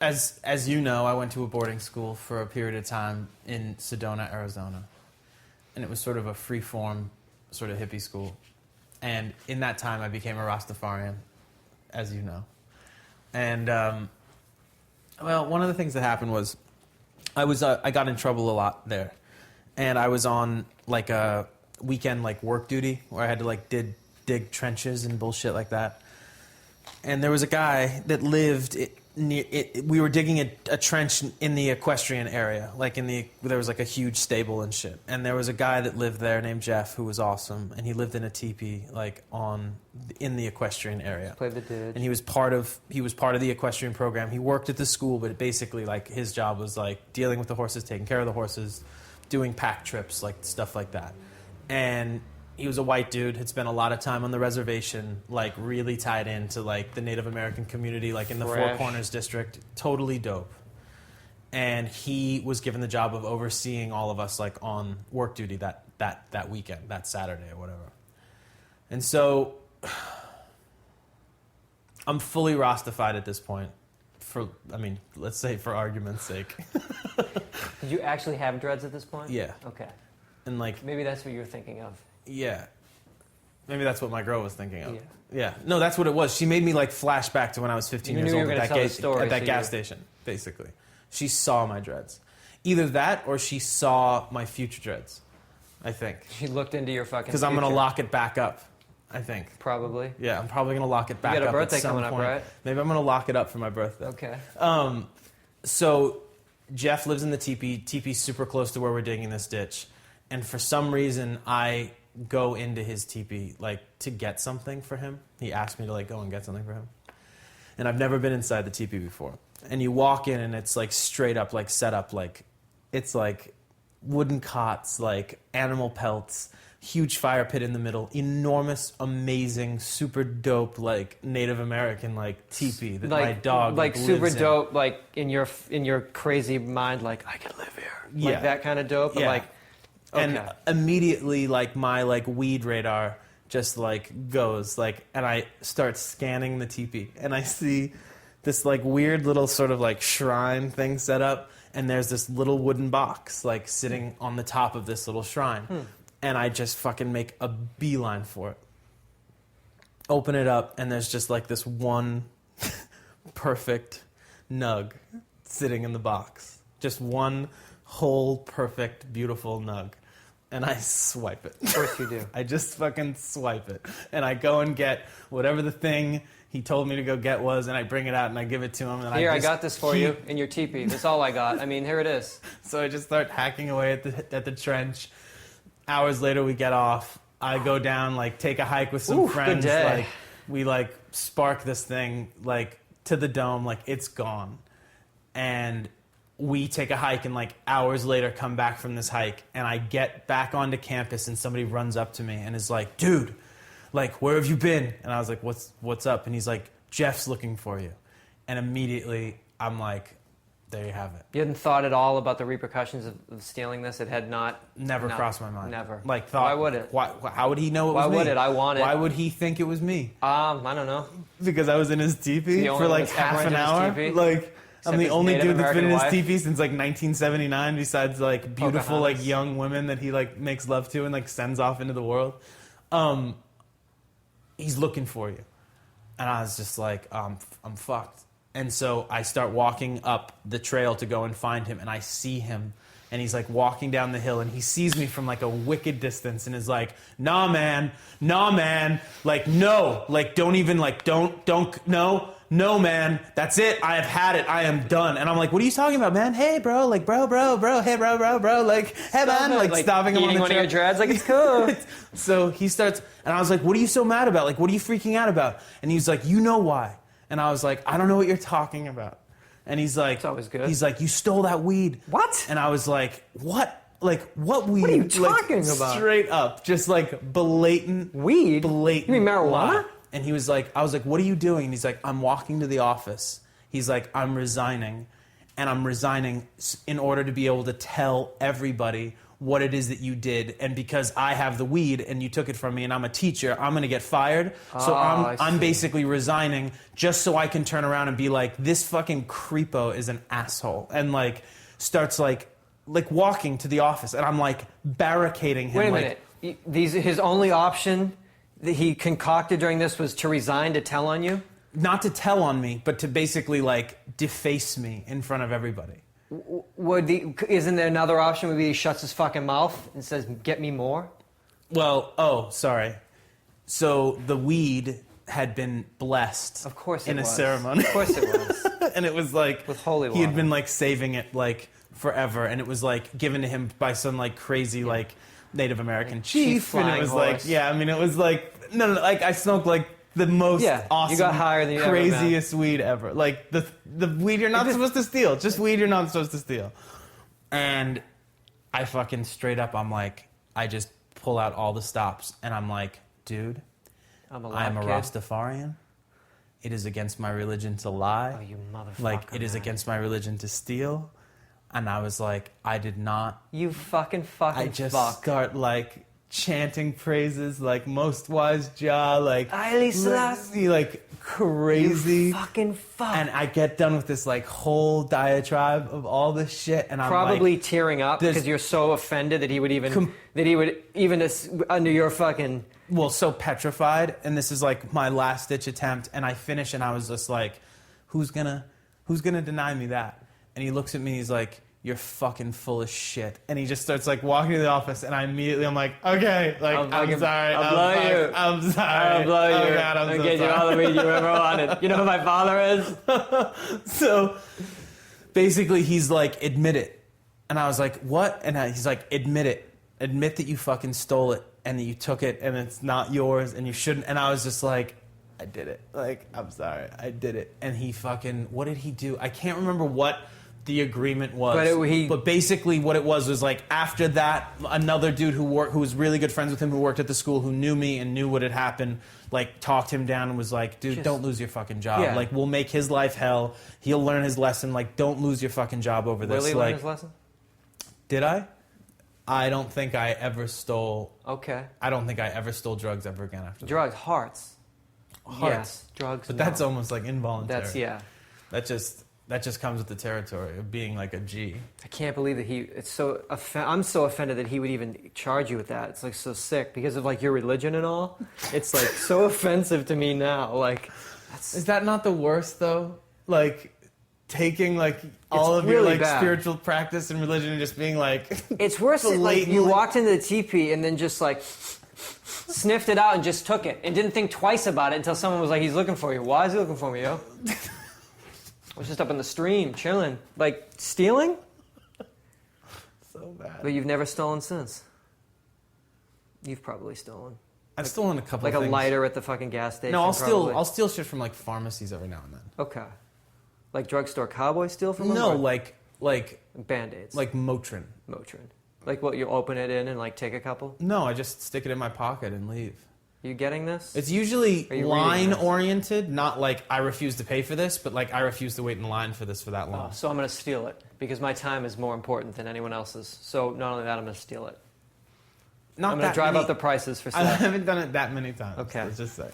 as you know, I went to a boarding school for a period of time in Sedona, Arizona. And it was sort of a free-form, sort of hippie school. And in that time, I became a Rastafarian, as you know. And, well, one of the things that happened was I got in trouble a lot there. And I was on, like, a weekend, like, work duty where I had to, like, dig trenches and bullshit like that. And there was a guy that lived we were digging a trench in the equestrian area, like there was like a huge stable and shit. And there was a guy that lived there named Jeff who was awesome, and he lived in a teepee like in the equestrian area. Played the dude. And he was part of the equestrian program. He worked at the school, but basically like his job was like dealing with the horses, taking care of the horses, doing pack trips, like stuff like that. And he was a white dude, had spent a lot of time on the reservation, like really tied into like the Native American community, like in the Four Corners district. Totally dope. And he was given the job of overseeing all of us like on work duty that weekend, that Saturday or whatever. And so I'm fully Rastified at this point. Let's say for argument's sake. Did you actually have dreads at this point? Yeah. Okay. And like maybe that's what you were thinking of. Yeah. Maybe that's what my girl was thinking of. Yeah. Yeah. No, that's what it was. She made me like flash back to when I was 15 years old at that gas station, basically. She saw my dreads. Either that or she saw my future dreads, I think. She looked into your fucking Because I'm going to lock it back up, I think. Probably. Yeah, I'm probably going to lock it back up. You got a birthday at some coming point. up, right? Maybe I'm going to lock it up for my birthday. Okay. So Jeff lives in the teepee. Teepee's super close to where we're digging this ditch. And for some reason, I go into his teepee, like, to get something for him. He asked me to, like, go and get something for him. And I've never been inside the teepee before. And you walk in, and it's, like, straight up, like, set up, like, it's, like, wooden cots, like, animal pelts, huge fire pit in the middle, enormous, amazing, super dope, like, Native American, like, teepee that my dog, like super lives dope, in. like, in your crazy mind, like, I could live here. Yeah. Like, that kind of dope, but, like... Okay. And immediately, like, my, like, weed radar just, like, goes, like, and I start scanning the teepee. And I see this, like, weird little sort of, like, shrine thing set up. And there's this little wooden box, like, sitting on the top of this little shrine. And I just fucking make a beeline for it. Open it up, and there's just, like, this one perfect nug sitting in the box. Just one whole, perfect, beautiful nug. And I swipe it. Of course you do. I just fucking swipe it. And I go and get whatever the thing he told me to go get was, and I bring it out and I give it to him. And I got this for you in your teepee. That's all I got. I mean, here it is. So I just start hacking away at the trench. Hours later, we get off. I go down, like, take a hike with some friends. Good day. Like, we, like, spark this thing, like, to the dome. Like, it's gone. And we take a hike, and like hours later come back from this hike, and I get back onto campus, and somebody runs up to me and is like, dude, like, where have you been? And I was like, what's up? And he's like, Jeff's looking for you. And immediately I'm like, there you have it. You hadn't thought at all about the repercussions of stealing this? It had never crossed my mind. Never. Like, why would it? How would he know it was me? Why would it? I want it. Why would he think it was me? I don't know. Because I was in his teepee for like half an hour. Like, I'm the only dude that's been in his teepee since like 1979, besides like beautiful like young women that he like makes love to and like sends off into the world. He's looking for you, and I was just like, I'm fucked. And so I start walking up the trail to go and find him, and I see him, and he's like walking down the hill, and he sees me from like a wicked distance, and is like, nah man, like no, like don't even like don't no, man, that's it. I have had it. I am done. And I'm like, what are you talking about, man? Hey, bro, like, bro, hey, bro, like, hey, man, like stopping him on the one of your dreads, like, it's cool. So he starts, and I was like, what are you so mad about? Like, what are you freaking out about? And he's like, you know why? And I was like, I don't know what you're talking about. And he's like, it's always good. He's like, you stole that weed. What? And I was like, what? Like, what weed? What are you talking about? Straight up, just like blatant weed. Blatant. You mean marijuana? Lie. And he was like, I was like, what are you doing? And he's like, I'm walking to the office. He's like, I'm resigning. And I'm resigning in order to be able to tell everybody what it is that you did, and because I have the weed and you took it from me and I'm a teacher, I'm going to get fired. So I'm basically resigning just so I can turn around and be like, this fucking creepo is an asshole. And like starts like walking to the office, and I'm like barricading him. Wait a minute. His only option that he concocted during this was to resign to tell on you? Not to tell on me, but to basically like deface me in front of everybody. Isn't there another option? Maybe he shuts his fucking mouth and says, "Get me more." Well, sorry. So the weed had been blessed. Of course, in a ceremony. Of course, it was. And it was like with holy water. He had been like saving it like forever, and it was like given to him by some like crazy like Native American chief, and it was horse. like it was like no, like I smoked like the most awesome, you got higher than you craziest weed ever. Like the weed you're not supposed to steal, just weed you're not supposed to steal. And I fucking straight up, I'm like, I just pull out all the stops, and I'm like, dude, I'm a Rastafarian. It is against my religion to lie. Oh, you motherfucker! Like it is against my religion to steal. And I was like, I did not. You fucking I just start like chanting praises, like most wise Jah, like Haile Selassie, like crazy. You fucking fuck. And I get done with this like whole diatribe of all this shit, and I'm probably like, tearing up because you're so offended that he would even under your fucking. Well, so petrified, and this is like my last ditch attempt, and I finish, and I was just like, who's gonna deny me that? And he looks at me, he's like, you're fucking full of shit. And he just starts like walking to the office, and I'm like, okay, like, I'm sorry. I'll blow you. I'm sorry. I'll blow you. Oh God, I'm so get sorry. You all the weed you ever wanted. You know who my father is? So basically he's like, admit it. And I was like, what? And he's like, admit it. Admit that you fucking stole it and that you took it and it's not yours and you shouldn't. And I was just like, I did it. Like, I'm sorry. I did it. And he fucking, what did he do? I can't remember what the agreement was. But basically what it was like after that, another dude who was really good friends with him, who worked at the school, who knew me and knew what had happened, like talked him down and was like, dude, don't lose your fucking job. Yeah. Like, we'll make his life hell. He'll learn his lesson. Like, don't lose your fucking job over this. Really like, learn his lesson? Did I? I don't think I ever stole. Okay. I don't think I ever stole drugs ever again after drugs. Hearts. Yes, drugs. But that's almost like involuntary. That's That just comes with the territory of being like a G. I can't believe that I'm so offended that he would even charge you with that. It's like so sick because of like your religion and all. It's like so offensive to me now. Like, is that not the worst though? Like taking like all of your like spiritual practice and religion and just being like, it's worse than like you walked into the teepee and then just like sniffed it out and just took it and didn't think twice about it until someone was like, he's looking for you. Why is he looking for me, yo? I was just up in the stream, chilling. Like, stealing? So bad. But you've never stolen since. You've probably stolen. I've stolen a couple of things. Like a lighter at the fucking gas station. No, I'll steal shit from like pharmacies every now and then. Okay. Like drugstore cowboy steal from them? No, like Band-Aids. Like Motrin. Motrin. Like what, you open it in and like take a couple? No, I just stick it in my pocket and leave. You getting this? It's usually line-oriented, not like I refuse to pay for this, but like I refuse to wait in line for this for that long. Oh, so I'm going to steal it because my time is more important than anyone else's. So not only that, I'm going to steal it. I'm going to drive up the prices for stuff. I haven't done it that many times. Okay. Let's just say.